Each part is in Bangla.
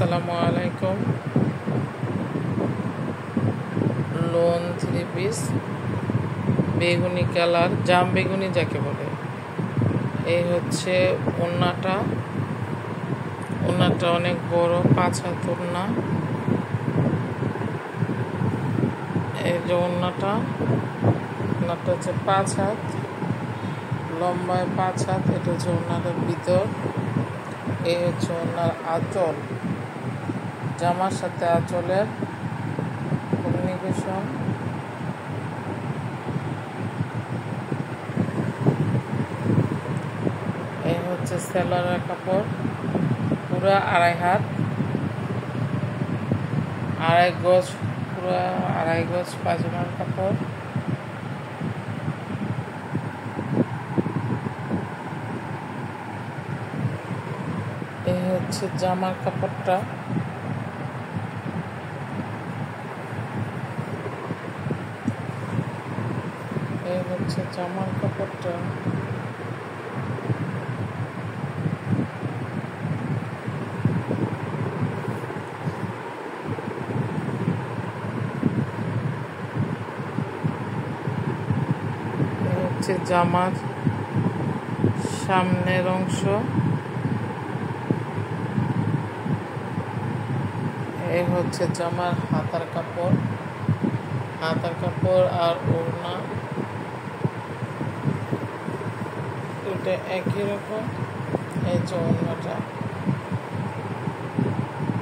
আসসালামু আলাইকুম। লোন 3 পিস বেগুনি কালার, জাম বেগুনি যাকে বলে। এই হচ্ছে ওড়নাটা অনেক বড়, 5 হাত ওড়না। এই যে ওড়নাটা হচ্ছে 5 হাত লম্বায়, 5 হাত। এটা হচ্ছে ওড়নাটার ভিতর। এই হচ্ছে ওড়নার আঁচল, জামার সাথে আঁচলের কমিউনিকেশন। এই হচ্ছে সেলারের কাপড়, পুরো 2.5 হাত, 2.5 গজ, পুরো 2.5 গজ পায়জামার কাপড়। এই হচ্ছে জামার কাপড়টা। এই হচ্ছে জামার কাপড়টা। হচ্ছে জামার সামনের অংশ। এই হচ্ছে জামার হাতার কাপড়, আর ওড়না এটা একই রকম। এই যে ওড়নাটা,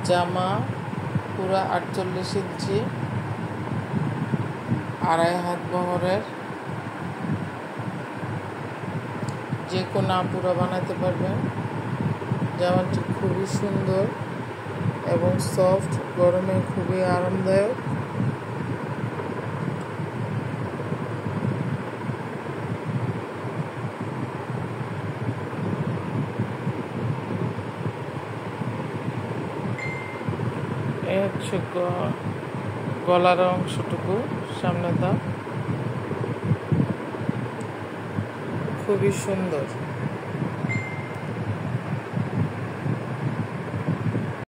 জামা পুরো 48 ইঞ্চি, 2.5 হাত বহরের। যে কোনো আপুরা বানাতে পারবেন। জামাটি খুবই সুন্দর এবং সফট, গরমে খুবই আরামদায়ক। এই হচ্ছে গলার অংশটুকু, সামনেটা খুবই সুন্দর।